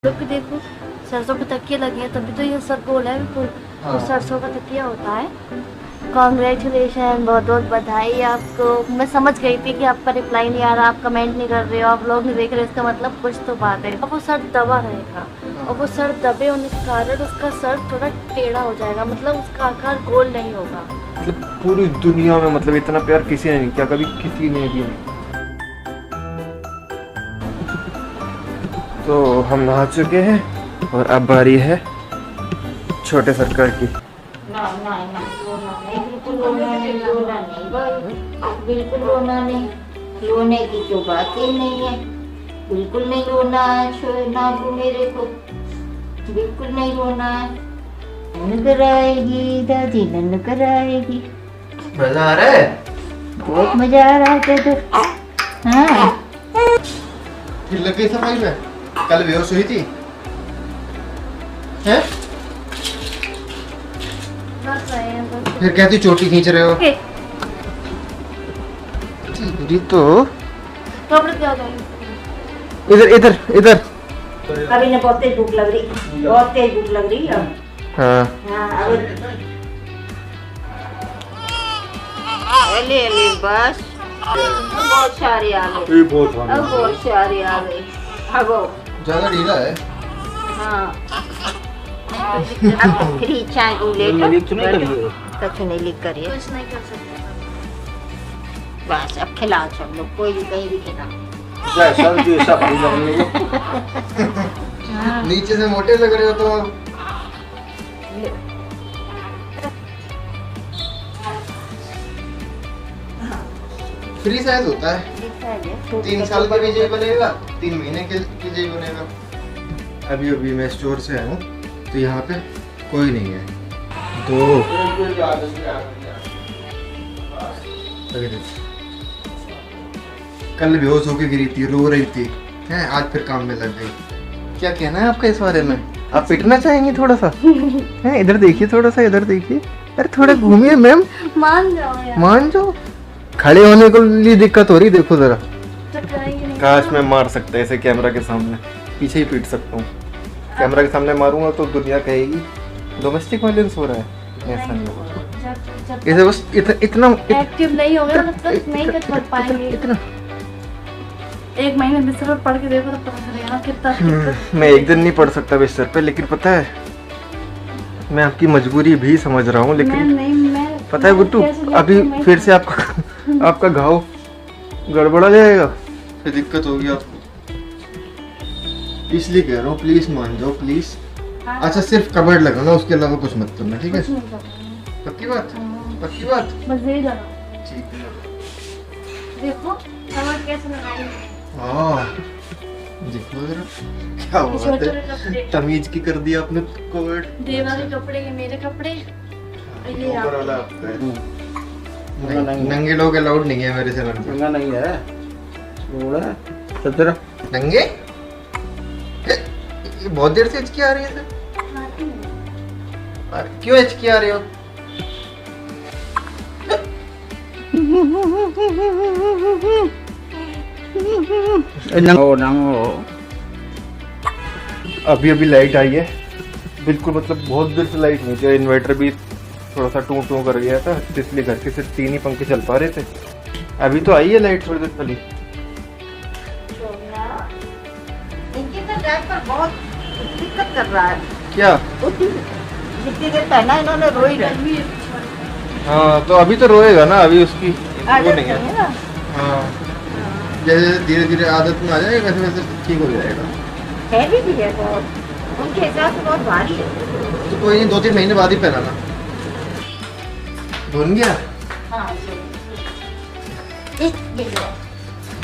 लोग भी देखो सरसों के तकिए लगे हैं तभी तो ये सर गोल है बिल्कुल। हाँ। तो सरसों का तकिया होता है। कॉन्ग्रेचुलेशन, बहुत बहुत बधाई आपको। मैं समझ गई थी कि आपका रिप्लाई नहीं आ रहा, आप कमेंट नहीं कर रहे हो, आप लोग नहीं देख रहे, इसका मतलब कुछ तो बात है। अब वो सर दबा रहेगा और वो सर दबे होने के कारण उसका सर थोड़ा टेढ़ा हो जाएगा, मतलब उसका आकार गोल नहीं होगा। मतलब पूरी दुनिया में मतलब इतना प्यार किसी ने नहीं किया, कभी किसी ने भी नहीं। तो हम नहा चुके हैं और अब बारी है छोटे सरकार की। बिल्कुल रोना नहीं, रोने की तो बात ही नहीं है। बिल्कुल नहीं रोना है नागू मेरे को, बिल्कुल नहीं रोना है। नन कराएगी दादी, नन कराएगी। मजा आ रहा है? बहुत मजा आ रहा है तो। हाँ फिर लग गई सफाई में? कल बेहोश हुई थी हैं? फिर कहती चोटी खींच रहे हो। तेरी तो इधर इधर इधर। अभी ने बहुत तेज भूख लग रही, बहुत तेज भूख लग रही है। हाँ हाँ अले अले बस बहुत सारे आ गए, अब बहुत सारे आ गए। अब ज्यादा ढीला है। हाँ अब फ्री चाय कछ नहीं लिख करिए, कुछ नहीं कर सकते। बस अब खिलाओ सब लोग, कोई भी कहीं भी खिलाओ। नीचे से मोटे लग रहे हो तो फ्री साइज होता है। 3 साल का भी जेब बनेगा, 3 महीने के जेब बनेगा। अभी अभी मैं स्टोर से आया हूँ तो यहाँ पे कोई नहीं है। कल बेहोश होके गिरी थी, रो रही थी हैं, आज फिर काम में लग गई। क्या कहना है आपका इस बारे में? आप पिटना चाहेंगे थोड़ा सा? हैं, इधर देखिए, थोड़ा सा इधर देखिए। अरे थोड़ा घूमिए मैम, मान जाओ यार। मान जाओ। खड़े होने को लिए दिक्कत हो रही, देखो जरा। तो करेंगे नहीं। काश मैं मार सकता ऐसे कैमरा के सामने, पीछे ही पीट सकता हूँ। कैमरा के सामने मारूंगा तो दुनिया कहेगी डोमेस्टिक वायलेंस हो रहा है। ऐसा नहीं होगा। जब इसे बस इतना एक्टिव नहीं होगा तब तक नहीं कर पाएंगे। इतना 1 महीने बिस्तर पर पढ़ के देखो तो पता चलेगा कितना। मैं एक दिन नहीं पढ़ सकता बिस्तर पे, लेकिन पता है मैं आपकी मजबूरी भी समझ रहा हूँ। लेकिन मैं पता है गुट्टू, अभी फिर से आपका घाव गड़बड़ा जाएगा, फिर दिक्कत होगी आपको। इसलिए कह रहा हूँ प्लीज मान जाओ प्लीज। अच्छा सिर्फ कबर्ड लगाना, उसके अलावा कुछ मत करना, ठीक है? पक्की बात? पक्की बात? बस यही लगा। ठीक है। देखो कवर कैसे लगाई है। हाँ देखो जरा, क्या बात छोटे है, कपड़े, तमीज की कर दिया आपने कबर्ड। देवा के कपड़े, ये मेरे कपड़े, ये ऊपर वाला आपका है। नंगे लोग अलाउड नहीं है मेरे चैनल पे। नंगा नहीं है, थोड़ा सतरा नंगे? ये बहुत देर से हिचकी आ रही है सर। अरे क्यों हिचकी आ रही हो? नंगो अभी अभी लाइट आई है, बिल्कुल मतलब बहुत देर से लाइट नहीं थी। इन्वर्टर भी थोड़ा सा टू टू कर गया था, इसलिए घर के सिर्फ 3 ही पंखे चल पा रहे थे। अभी तो आई है लाइट थोड़ी देर पहले। इनकी तो डायपर बहुत दिक्कत कर रहा है। क्या? जितनी देर पहना इन्होंने रोई रही। हाँ तो अभी तो रोएगा ना, अभी उसकी वो नहीं है। ना हाँ जैसे धीरे धीरे आदत में आ जाएगा वैसे वैसे ठीक हो जाएगा। हैवी भी है बहुत, उनके हिसाब से बहुत भारी है। तो कोई नहीं, 2-3 महीने बाद ही पहनाना। भून गया? हाँ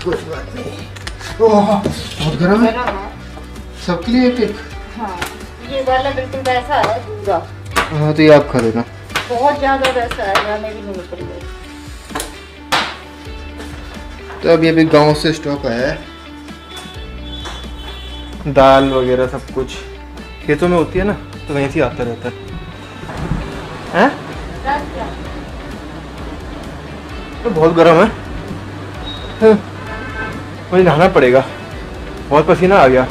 कोई बात नहीं। ओह बहुत गर्म है। सबके लिए एक। हाँ ये वाला बिल्कुल वैसा है पूरा, हाँ तो ये आप खा लेना। बहुत ज्यादा वैसा है, हमें भी नहीं निकल गई। तो अभी अभी गांव से स्टॉक आया है, दाल वगैरह सब कुछ खेतों में होती है ना, तो वहीं से आता रहता है। हैं? तो बहुत गर्म है, मुझे नहाना पड़ेगा, बहुत पसीना आ गया।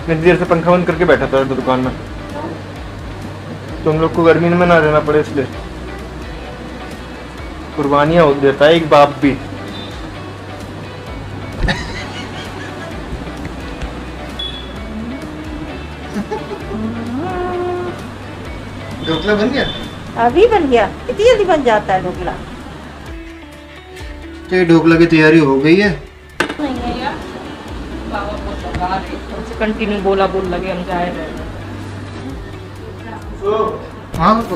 मैं देर से पंखा बंद करके बैठा था दुकान में, तुम लोग को गर्मी में ना रहना पड़े इसलिए। कुर्बानियां हो देता है एक बाप भी। ढोकला बन गया? अभी बन गया? इतनी जल्दी बन जाता है ढोकला? तो ये ढोकला की तैयारी हो गई है? कंटिन्यू बोला बोल लगे हम जा रहे हैं। हाँ तो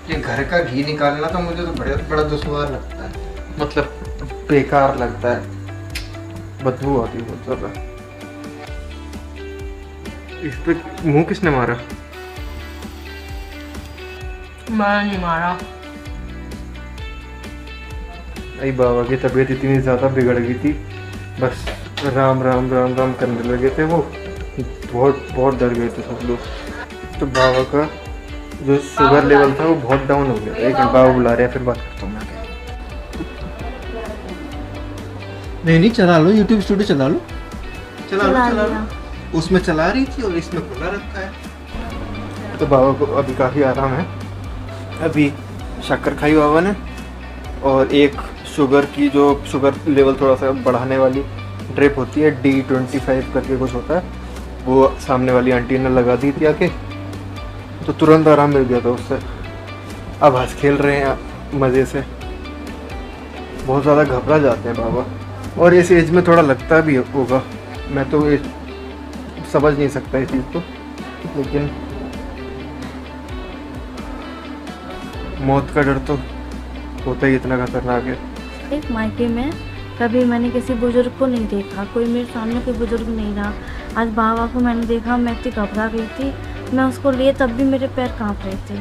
ये घर का घी निकालना तो मुझे तो बड़ा दुश्वार लगता है, मतलब बेकार लगता है, बदबू आती है बहुत ज्यादा। इस पे मुंह किसने मारा? मैं नहीं मारा। अरे बाबा की तबीयत इतनी ज्यादा बिगड़ गई थी, बस राम राम राम राम करने लगे थे वो, बहुत बहुत डर गए थे सब लोग। तो बाबा का जो शुगर लेवल था वो बहुत डाउन हो गया था। एक मिनट, बाबा बुला रहे हैं, फिर बात करता हूँ मैं। नहीं चला लो, यूट्यूब स्टूडियो चला लो, चला लो। उसमें चला रही थी और इसमें खुला रखा है। तो बाबा को अभी काफ़ी आराम है। अभी शक्कर खाई बाबा ने, और एक शुगर की जो शुगर लेवल थोड़ा सा बढ़ाने वाली ड्रिप होती है, D25 करके कुछ होता है, वो सामने वाली आंटी ने लगा दी थी आके, तो तुरंत आराम मिल गया था उससे। अब हंस खेल रहे हैं मज़े से। बहुत ज़्यादा घबरा जाते हैं बाबा, और इस एज में थोड़ा लगता भी होगा, मैं तो समझ नहीं सकता इस चीज़ को, लेकिन मौत का डर तो होता ही इतना खतरनाक है। एक मायके में कभी मैंने किसी बुजुर्ग को नहीं देखा, कोई मेरे सामने कोई बुजुर्ग नहीं रहा। आज बाबा को मैंने देखा, मैं इतनी घबरा गई थी, मैं उसको लिए तब भी मेरे पैर कांप रहे थे।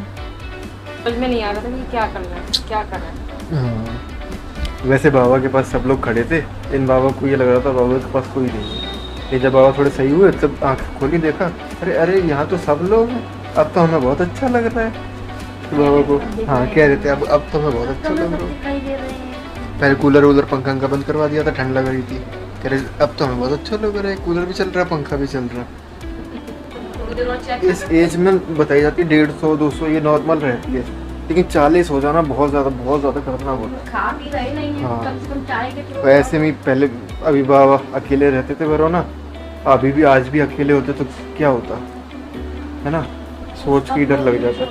समझ में नहीं आ रहा था कि क्या करना है, क्या करना है। वैसे बाबा के पास सब लोग खड़े थे, इन बाबा को ये लग रहा था बाबा के पास कोई नहीं है। ये जब बाबा थोड़े सही हुए तब आँख खोली, देखा अरे अरे यहाँ तो सब लोग हैं, अब तो हमें बहुत अच्छा लग रहा है। तो बाबा को हाँ कह रहे थे अब तो हमें बहुत अच्छा लग रहा है। दिखाई दे रहे हैं। पहले कूलर वूलर पंखा बंद करवा दिया था, ठंड लग रही थी, कह रहे अब तो हमें बहुत अच्छा लग रहा है, कूलर भी चल रहा है, पंखा भी चल रहा है। इस एज में बताई जाती है 150-200 ये नॉर्मल रहती है, लेकिन 40 हो जाना बहुत ज़्यादा खतरनाक होता है। खा भी रहे नहीं है, हाँ। कम से कम चाय के तो ऐसे में पहले अभी बाबा अकेले रहते थे वरोना, अभी भी आज भी अकेले होते तो क्या होता है ना, सोच के डर लग जाता।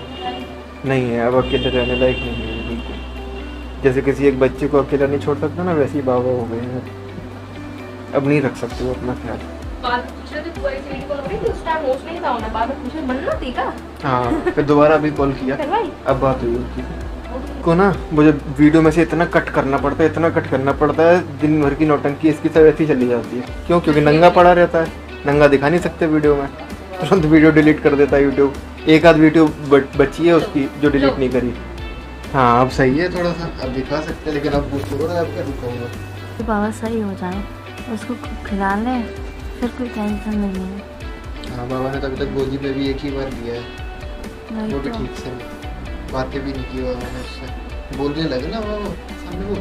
नहीं है, अब अकेले रहने लायक नहीं है बिल्कुल। जैसे किसी एक बच्चे को अकेला नहीं छोड़ सकता ना, वैसे ही बाबा हो गए हैं, अब नहीं रख सकते वो अपना ख्याल। बाद में पूछ रहे थे कोई सीढ़ी कॉल हो रही थी, उस टाइम होश नहीं था उन्हें, बाद में पूछे बनना थी का हाँ, फिर दोबारा अभी कॉल किया, करवाई। अब बात हुई उसकी को ना, मुझे वीडियो में से इतना कट करना पड़ता है, दिन भर की नौटंकी इसकी सब ऐसी चली जाती है। क्यों? क्योंकि नंगा पड़ा रहता है, नंगा दिखा नहीं सकते वीडियो में, तुरंत वीडियो डिलीट कर देता है यूट्यूब। एक आध वीडियो बची है उसकी जो डिलीट नहीं करी। हाँ अब सही है थोड़ा सा, अब दिखा सकते हैं, लेकिन अब वो थोड़ा आपका दिखाऊंगा। तो बाबा सही हो जाए, उसको खिला लें, फिर कोई टेंशन नहीं है। हाँ बाबा ने तो अभी तक गोदी में भी एक ही बार लिया है, वही वो भी तो। ठीक से बातें भी नहीं की बाबा ने उससे, बोलने लगे ना बाबा सामने वो,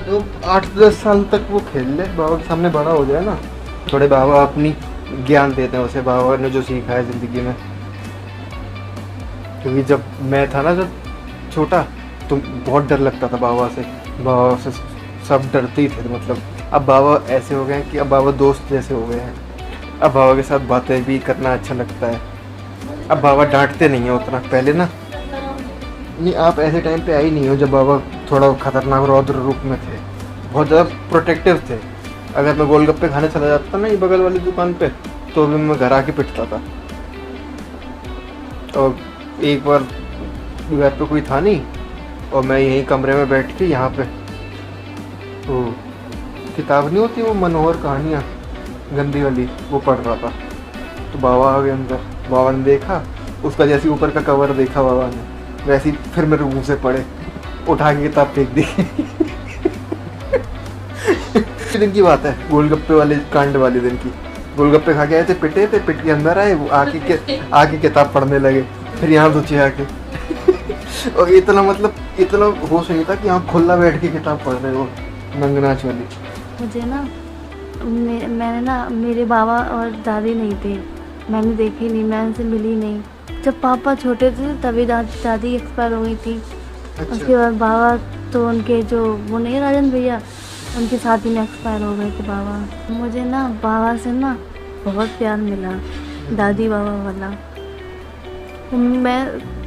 तो 8-10 साल तक वो खेल ले, बाबा के सामने बड़ा हो जाए ना, थोड़े बाबा अपनी ज्ञान देते हैं उसे, बाबा ने जो सीखा है ज़िंदगी में। क्योंकि जब मैं था ना, जब छोटा, तो बहुत डर लगता था बाबा से सब डरते ही थे, मतलब अब बाबा ऐसे हो गए हैं कि अब बाबा दोस्त जैसे हो गए हैं, अब बाबा के साथ बातें भी करना अच्छा लगता है। अब बाबा डांटते नहीं हैं उतना, पहले ना, नहीं आप ऐसे टाइम पे आई नहीं हो जब बाबा थोड़ा खतरनाक रौद्र रूप में थे, बहुत ज़्यादा प्रोटेक्टिव थे। अगर मैं गोलगप्पे खाने चला जाता ना ये बगल वाली दुकान पे, तो भी मैं घर आके पिटता था। और एक बार घर पे कोई था नहीं, और मैं यहीं कमरे में बैठ के यहाँ पे वो किताब नहीं होती वो मनोहर कहानियाँ गंदी वाली, वो पढ़ रहा था। तो बाबा आ गए अंदर, बाबा ने देखा, उसका जैसे ऊपर का कवर देखा बाबा ने, वैसे ही फिर मेरे मुँह से पड़े, उठा के किताब फेंक दी। दिन की बात है, गोलगप्पे वाले कांड वाले दिन की। गोलगप्पे खा के आए थे, पिटे थे, पिट के अंदर आए, वो आके किताब पढ़ने लगे, फिर यहाँ सोचे आके और इतना मतलब इतना होश नहीं था कि यहाँ खुला बैठ के किताब पढ़ रहे हो नंगनाच वाली। मुझे ना मैंने ना मेरे बाबा और दादी नहीं थे, मैंने देखी नहीं, मैं उनसे मिली नहीं। जब पापा छोटे थे तभी दादी एक्सपायर हो गई थी। उसके बाद बाबा तो उनके जो वो नहीं राजन भैया, उनकी शादी में एक्सपायर हो गए थे बाबा। मुझे ना बाबा से ना बहुत प्यार मिला, दादी बाबा वाला। मैं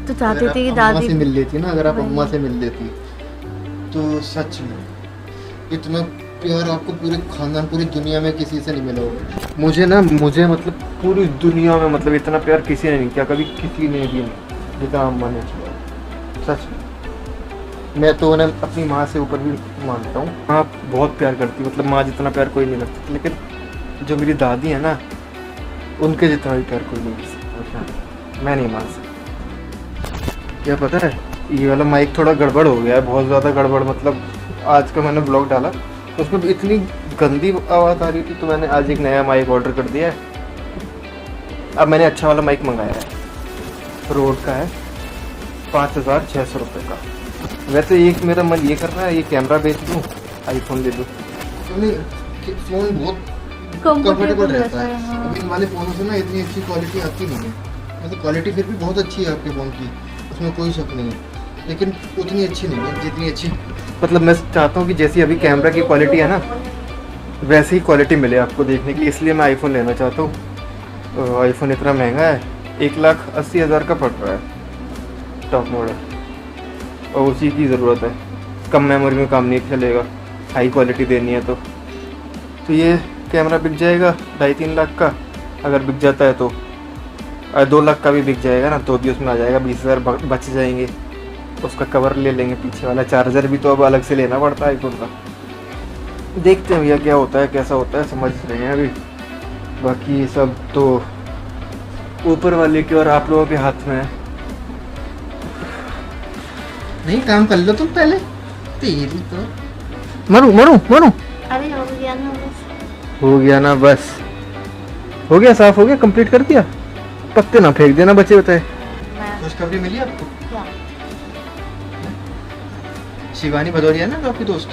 तो चाहती थी कि दादी से मिल लेती ना, अगर आप वही। अम्मा से मिल लेती तो सच में इतना प्यार आपको पूरे खानदान पूरी दुनिया में किसी से नहीं मिला होगा। मुझे मतलब पूरी दुनिया में मतलब इतना प्यार किसी ने नहीं किया, कभी किसी ने भी नहीं जितना अम्मा ने किया। सच में मैं तो उन्हें अपनी माँ से ऊपर भी मानता हूँ। माँ बहुत प्यार करती, मतलब माँ जितना प्यार कोई नहीं करती, लेकिन जो मेरी दादी है ना, उनके जितना भी प्यार कोई नहीं कर सकता। मैं नहीं मान सकता। क्या पता है, ये वाला माइक थोड़ा गड़बड़ हो गया है, बहुत ज़्यादा गड़बड़। मतलब आज का मैंने ब्लॉग डाला तो उसमें इतनी गंदी आवाज़ आ रही थी, तो मैंने आज एक नया माइक ऑर्डर कर दिया है। अब मैंने अच्छा वाला माइक मंगाया है, रोड का है, 5,600 रुपये का। वैसे एक मेरा मन ये कर रहा है, ये कैमरा बेच दूँ, आईफोन ले लूँ। फ़ोन बहुत कंफर्टेबल रहता है। हाँ। अभी इन वाले फ़ोनों से ना इतनी अच्छी क्वालिटी आती नहीं है। मतलब क्वालिटी फिर भी बहुत अच्छी है आपके फ़ोन की, उसमें कोई शक नहीं है, लेकिन उतनी अच्छी नहीं है जितनी अच्छी, मतलब मैं चाहता हूँ कि जैसी अभी कैमरा की क्वालिटी है ना, वैसी ही क्वालिटी मिले आपको देखने की। इसलिए मैं आईफोन लेना चाहता हूँ। आईफोन इतना महंगा है, 1,80,000 का पड़ रहा है टॉप मॉडल, और उसी की ज़रूरत है। कम मेमोरी में काम नहीं चलेगा, हाई क्वालिटी देनी है तो ये कैमरा बिक जाएगा 2.5-3 लाख का। अगर बिक जाता है तो 2 लाख का भी बिक जाएगा ना, तो भी उसमें आ जाएगा 20,000 बच जाएंगे। उसका कवर ले लेंगे पीछे वाला, चार्जर भी तो अब अलग से लेना पड़ता है आईफोन का। देखते हैं भैया क्या होता है, कैसा होता है, समझ रहे हैं अभी। बाकी ये सब तो ऊपर वाले के और आप लोगों के हाथ में है। नहीं, काम कर लो तुम पहले, तेरी तो मरू। अरे हो गया ना बस। हो गया ना बस, हो गया, साफ हो गया, कंप्लीट कर दिया। पत्ते ना फेंक देना, बचे बताए। मैं खुशखबरी मिली आपको? क्या शिवानी भदौरिया ना आपकी दोस्त,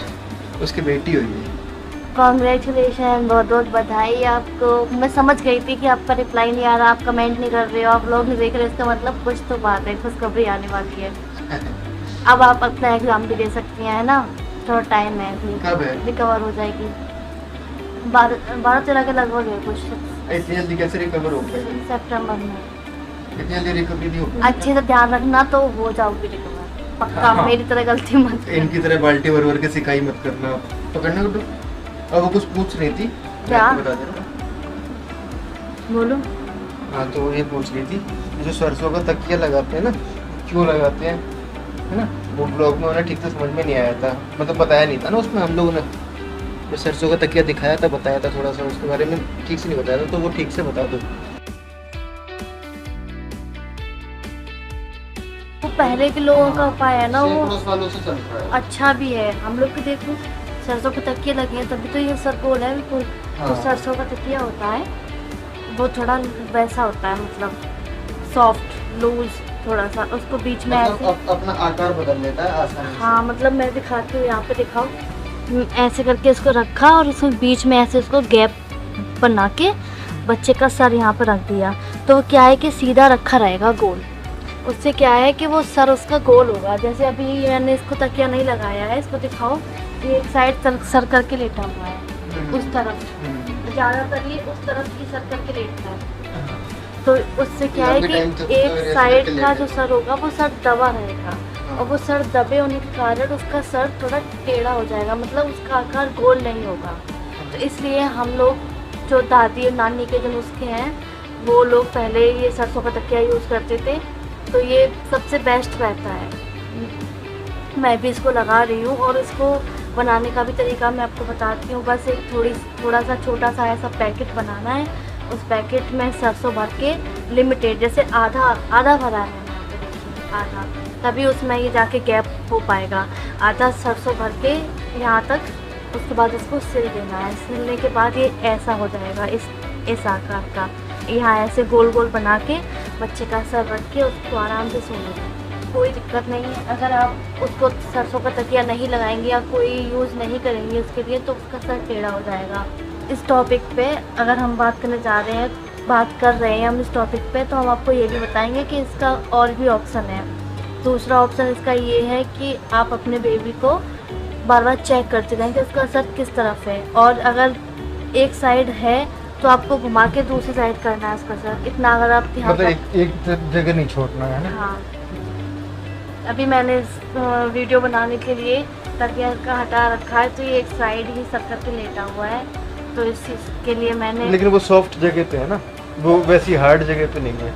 उसकी बेटी हुई है। कॉन्ग्रेचुलेशन, बहुत बहुत बधाई आपको। मैं समझ गई थी कि आपका रिप्लाई नहीं आ रहा, आप कमेंट नहीं कर रहे हो, आप लोग नहीं देख रहे, इसका मतलब कुछ तो बात है, खुशखबरी आने वाली है। अब आप अपना एग्जाम भी दे सकती हैं, है ना, थोड़ा टाइम है अभी, कब है? रिकवर हो जाएगी। 12-13 के लगभग है कुछ, इतनी जल्दी कैसे रिकवर हो पाएगी? सितंबर में। इतनी जल्दी रिकवरी नहीं हो पाएगी। अच्छे से ध्यान रखना तो हो जाओगी रिकवर, पक्का। हाँ। मेरी तरह गलती मत करना। इनकी तरह बाल्टी भर के सिकाई मत करना, पकड़ना को। अब वो कुछ पूछ रही थी, मैं क्या? आपको बता दे रहा हूँ। बोलो। हाँ, तो ये पूछ रही थी, जो सरसों का तकिया लगाते हैं ना, क्यों लगाते हैं, है ना, वो ब्लॉग में उन्हें ठीक से समझ में नहीं आया था, मतलब बताया नहीं था ना उसमें। हम लोगों ने जो सरसों का तकिया दिखाया था, बताया था थोड़ा सा, उसके बारे में ठीक से नहीं बताया था, तो वो ठीक से बता दो। वो पहले के लोगों का उपाय है ना, वो सैकड़ों सालों से चल रहा है। अच्छा भी है। हम लोग को देखो, सरसों के तकिए लगे हैं तभी तो ये सर गोल है बिल्कुल। तो हाँ। सरसों का तकिया होता है, वो थोड़ा वैसा होता है, मतलब सॉफ्ट लूज थोड़ा सा, उसको बीच में ऐसे। अपना आकार बदल लेता है आसानी से। हाँ, मतलब मैं दिखाती हूँ, यहाँ पे दिखाओ। ऐसे करके इसको रखा और उसको बीच में ऐसे उसको गैप बना के बच्चे का सर यहाँ पे रख दिया, तो क्या है कि सीधा रखा रहेगा गोल। उससे क्या है कि वो सर उसका गोल होगा। जैसे अभी मैंने इसको तकिया नहीं लगाया है, इसको दिखाओ, ये एक साइड सर करके लेटा हुआ है, उस तरफ ज़्यादातर ये उस तरफ की सर करके लेटता है। तो उससे क्या है कि एक साइड का जो सर होगा वो सर दबा रहेगा, और वो सर दबे होने के कारण उसका सर थोड़ा टेढ़ा हो जाएगा, मतलब उसका आकार गोल नहीं होगा। तो इसलिए हम लोग जो दादी और नानी के जो नुस्खे हैं, वो लोग पहले ये सरसों का तकिया यूज़ करते थे, तो ये सबसे बेस्ट रहता है। मैं भी इसको लगा रही हूँ, और इसको बनाने का भी तरीका मैं आपको बताती हूँ। बस एक थोड़ा सा छोटा सा ऐसा पैकेट बनाना है, उस पैकेट में सरसों भर के लिमिटेड, जैसे आधा भरा है यहाँ पे देखिए, आधा, तभी उसमें ये जाके गैप हो पाएगा। आधा सरसों भर के यहाँ तक उसके बाद इसको सिल देना है। सिलने के बाद ये ऐसा हो जाएगा, इस आकार का। यहाँ ऐसे गोल गोल बना के बच्चे का सर रख के उसको आराम से सोने दें, कोई दिक्कत नहीं है। अगर आप उसको सरसों का तकिया नहीं लगाएंगे या कोई यूज़ नहीं करेंगे उसके लिए, तो उसका सर टेढ़ा हो जाएगा। इस टॉपिक पे अगर हम बात कर रहे हैं हम इस टॉपिक पे, तो हम आपको ये भी बताएंगे कि इसका और भी ऑप्शन है। दूसरा ऑप्शन इसका ये है कि आप अपने बेबी को बार बार चेक करते रहें कि उसका सर किस तरफ है, और अगर एक साइड है तो आपको घुमा के दूसरी साइड करना है उसका सर। इतना अगर आप ध्यान मतलब एक जगह नहीं छोड़ना है ना। हाँ, अभी मैंने इस वीडियो बनाने के लिए तकिया का हटा रखा है, तो ये एक साइड ही सर करके लेटा हुआ है, तो इस चीज़ के लिए मैंने। लेकिन वो सॉफ्ट जगह पे है ना, वो वैसी हार्ड जगह पे नहीं है।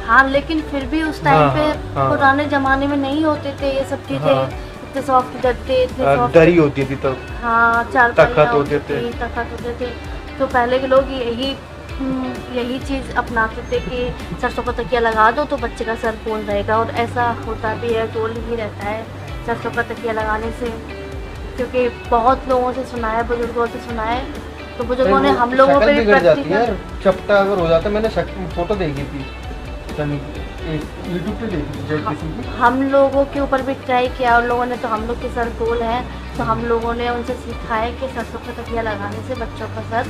हाँ, लेकिन फिर भी उस टाइम पे हाँ। पुराने ज़माने में नहीं होते थे ये सब चीज़ें। हाँ। इतने सॉफ्ट गद्दे, इतने सॉफ्ट दरी होती थी तब। हाँ, तख्त होते थे। तख्त होते थे। तो पहले के लोग यही चीज़ अपनाते थे कि सरसों का तकिया लगा दो तो बच्चे का सर गोल रहेगा, और ऐसा होता भी है, गोल ही रहता है सरसों का तकिया लगाने से। क्योंकि बहुत लोगों से सुना है, बुजुर्गों से सुना है, तो बुजुर्गों ने हम लोगों पे भी प्रैक्टिकल। चपटा अगर हो जाता, मैंने फोटो देखी थी यूट्यूब पे देखी थी किसी की। हम लोगों के ऊपर भी ट्राई किया उन लोगों ने, तो हम लोग के सर गोल है, तो हम लोगों ने उनसे सीखा है कि सरसों का तकिया लगाने से बच्चों का सर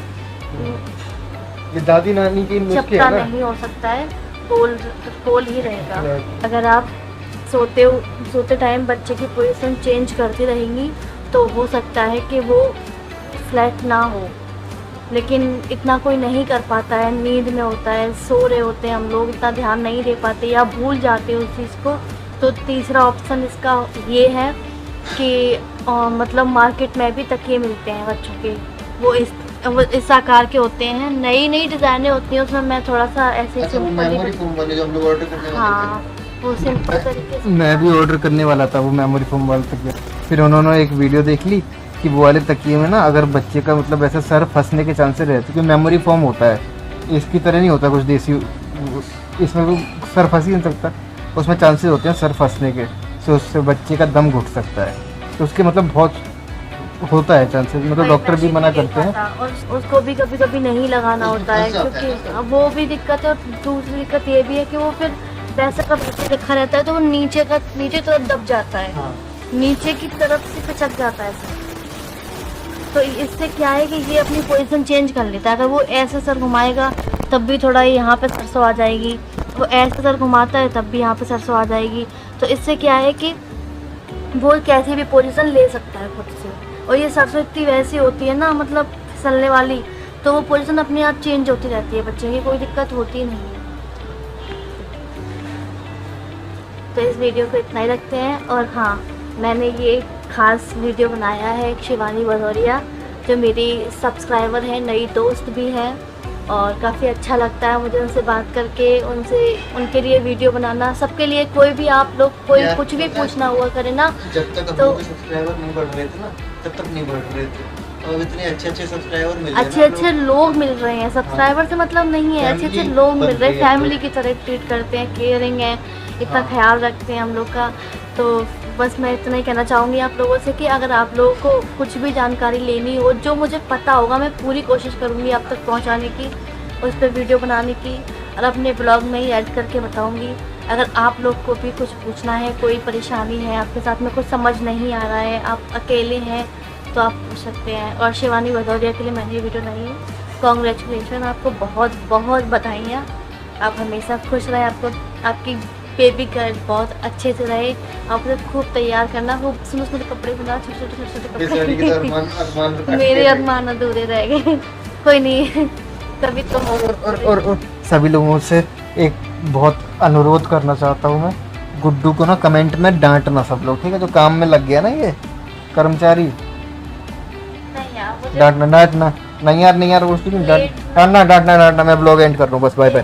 ये दादी नानी की नुस्खे चपटा है ना। नहीं हो सकता है, गोल ही रहेगा। अगर आप सोते टाइम बच्चे की पोजीशन चेंज करती रहेंगी तो हो सकता है कि वो फ्लैट ना हो, लेकिन इतना कोई नहीं कर पाता है, नींद में होता है, सो रहे होते हैं हम लोग, इतना ध्यान नहीं दे पाते या भूल जाते हैं उस चीज़ को। तो तीसरा ऑप्शन इसका ये है कि मतलब मार्केट में भी तकिए मिलते हैं बच्चों के, वो इस आकार के होते हैं, नई डिज़ाइनें होती हैं उसमें। मैं थोड़ा सा ऐसे मेमोरी फोम वाले जो हम लोग ऑर्डर करने वाले हाँ, वो सिंपल तरीके से। मैं भी ऑर्डर करने वाला था वो मेमोरी फोम वाला तकिया, फिर उन्होंने एक वीडियो देख ली कि वो वाले तकिए में ना अगर बच्चे का मतलब ऐसा सर फंसने के चांसेस रहते, क्योंकि मेमोरी फोम होता है, इसकी तरह नहीं होता कुछ देसी, इसमें वो सर फंस ही नहीं सकता, उसमें चांसेस होते हैं सर फंसने के, तो उससे बच्चे का दम घुट सकता है, तो उसके मतलब बहुत होता है चांसेस, मतलब डॉक्टर भी मना करते हैं। और उसको भी कभी नहीं लगाना होता है, क्योंकि वो भी दिक्कत है। और दूसरी दिक्कत ये भी है कि वो फिर वैसा का वैसे रखा रहता है, तो वो नीचे तरफ दब जाता है, नीचे की तरफ से पिचक जाता है सर। तो इससे क्या है कि ये अपनी पोजीशन चेंज कर लेता है। अगर वो ऐसे सर घुमाएगा तब भी थोड़ा यहाँ पे सरसों आ जाएगी, वो ऐसे सर घुमाता है तब भी यहाँ पे सरसों आ जाएगी। तो इससे क्या है कि वो कैसी भी पोजीशन ले सकता है खुद से। और ये सरसों इतनी वैसी होती है ना, मतलब फिसलने वाली, तो वो पोजीशन अपने आप चेंज होती रहती है बच्चे की, कोई दिक्कत होती नहीं है। तो इस वीडियो को इतना ही रखते हैं। और हाँ, मैंने ये खास वीडियो बनाया है एक शिवानी भदौरिया, जो मेरी सब्सक्राइबर है, नई दोस्त भी है, और काफ़ी अच्छा लगता है मुझे उनसे बात करके, उनके लिए वीडियो बनाना। सबके लिए कोई भी आप लोग कोई कुछ भी पूछना हुआ करे ना, जब तक तो सब्सक्राइबर नहीं बढ़ रहे थे ना, तब तक नहीं बढ़ रहे थे, और इतने अच्छे सब्सक्राइबर मिल अच्छे लोग मिल रहे हैं। सब्सक्राइबर से मतलब नहीं है, अच्छे लोग मिल रहे हैं, फैमिली की तरह ट्रीट करते हैं, केयरिंग है, इतना ख्याल रखते हैं हम लोग का। तो बस मैं इतना ही कहना चाहूँगी आप लोगों से कि अगर आप लोगों को कुछ भी जानकारी लेनी हो, जो मुझे पता होगा, मैं पूरी कोशिश करूँगी आप तक पहुँचाने की, उस पर वीडियो बनाने की, और अपने ब्लॉग में ही ऐड करके बताऊँगी। अगर आप लोग को भी कुछ पूछना है, कोई परेशानी है, आपके साथ में कुछ समझ नहीं आ रहा है, आप अकेले हैं, तो आप पूछ सकते हैं। और शिवानी भदौरिया के लिए मैंने ये वीडियो बनाई है। कॉन्ग्रेचुलेशन, आपको बहुत बहुत बधाइयाँ, आप हमेशा खुश रहे, आपकी बेबी गर्ल बहुत अच्छे से रहे, आप उसे खूब तैयार करना, खूब सुंदर कपड़े बना, छोटे कपड़े। मेरे अरमान अधूरे रह गए। कोई नहीं, कभी तो और सभी लोगों से एक बहुत अनुरोध करना चाहता हूँ मैं, गुड्डू को ना कमेंट में डांटना सब लोग, ठीक है? जो काम में लग गया ना ये कर्मचारी, डांटना नहीं यार, उसकी डांटना, मैं ब्लॉग एंड कर रहा हूँ बस, बाय बाय।